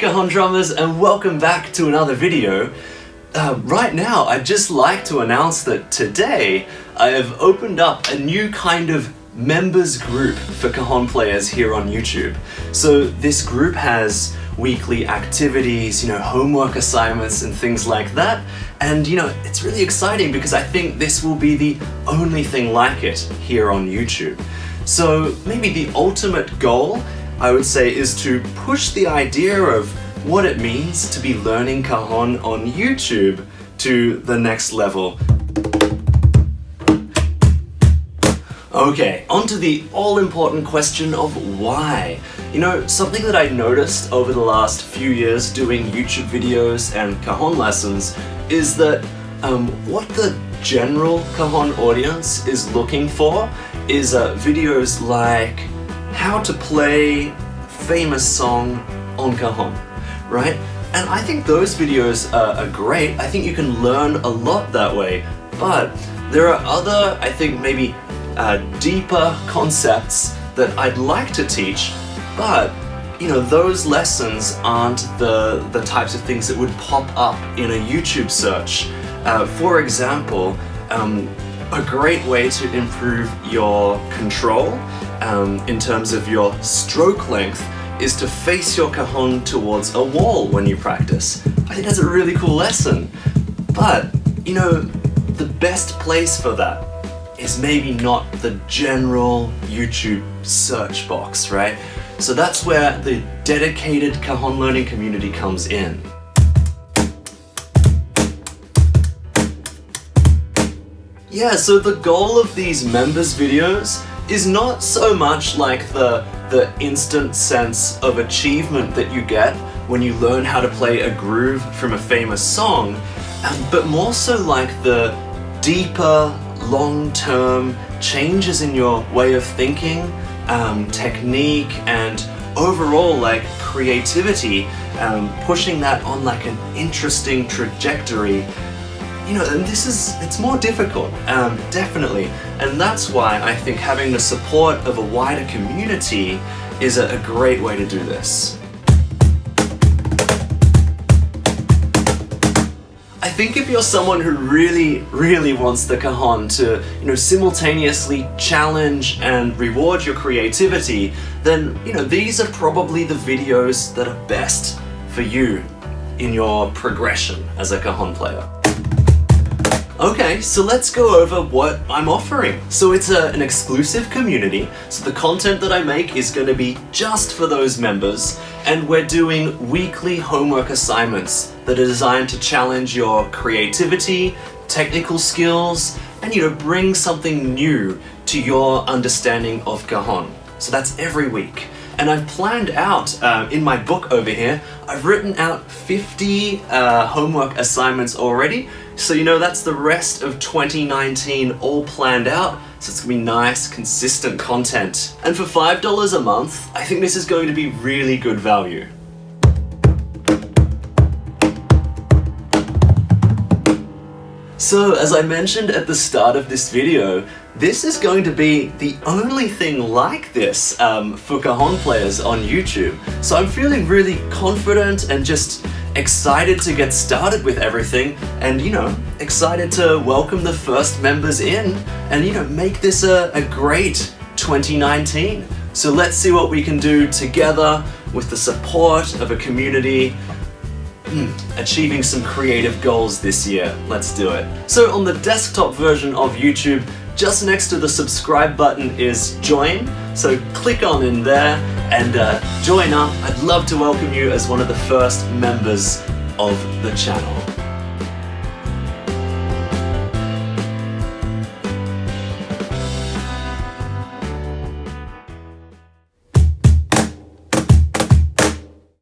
Cajon drummers, and welcome back to another video. Right now, I'd just like to announce that today I have opened up a new kind of members group for Cajon players here on YouTube. So this group has weekly activities, homework assignments and things like that. And it's really exciting because I think this will be the only thing like it here on YouTube. So maybe the ultimate goal, I would say, is to push the idea of what it means to be learning Cajon on YouTube to the next level. Okay, on to the all-important question of why. Something that I noticed over the last few years doing YouTube videos and Cajon lessons is that what the general Cajon audience is looking for is videos like how to play famous song on Cajon, right? And I think those videos are great. I think you can learn a lot that way, but there are other, I think maybe deeper concepts that I'd like to teach, but those lessons aren't the types of things that would pop up in a YouTube search. For example, a great way to improve your control in terms of your stroke length is to face your Cajon towards a wall when you practice. I think that's a really cool lesson. But, the best place for that is maybe not the general YouTube search box, right? So that's where the dedicated Cajon learning community comes in. Yeah, so the goal of these members videos is not so much like the instant sense of achievement that you get when you learn how to play a groove from a famous song, but more so like the deeper, long-term changes in your way of thinking, technique, and overall creativity, pushing that on an interesting trajectory. And it's more difficult, definitely. And that's why I think having the support of a wider community is a great way to do this. I think if you're someone who really wants the Cajon to, simultaneously challenge and reward your creativity, then, these are probably the videos that are best for you in your progression as a Cajon player. Okay, so let's go over what I'm offering. So it's an exclusive community, so the content that I make is going to be just for those members, and we're doing weekly homework assignments that are designed to challenge your creativity, technical skills, and bring something new to your understanding of Cajon. So that's every week. And I've planned out, in my book over here, I've written out 50 homework assignments already. So that's the rest of 2019 all planned out. So it's gonna be nice, consistent content. And for $5 a month, I think this is going to be really good value. So, as I mentioned at the start of this video, this is going to be the only thing like this for Cajon players on YouTube. So I'm feeling really confident and just excited to get started with everything, and excited to welcome the first members in and make this a great 2019. So let's see what we can do together with the support of a community, achieving some creative goals this year. Let's do it. So on the desktop version of YouTube, just next to the subscribe button is join. So click on in there and join up. I'd love to welcome you as one of the first members of the channel.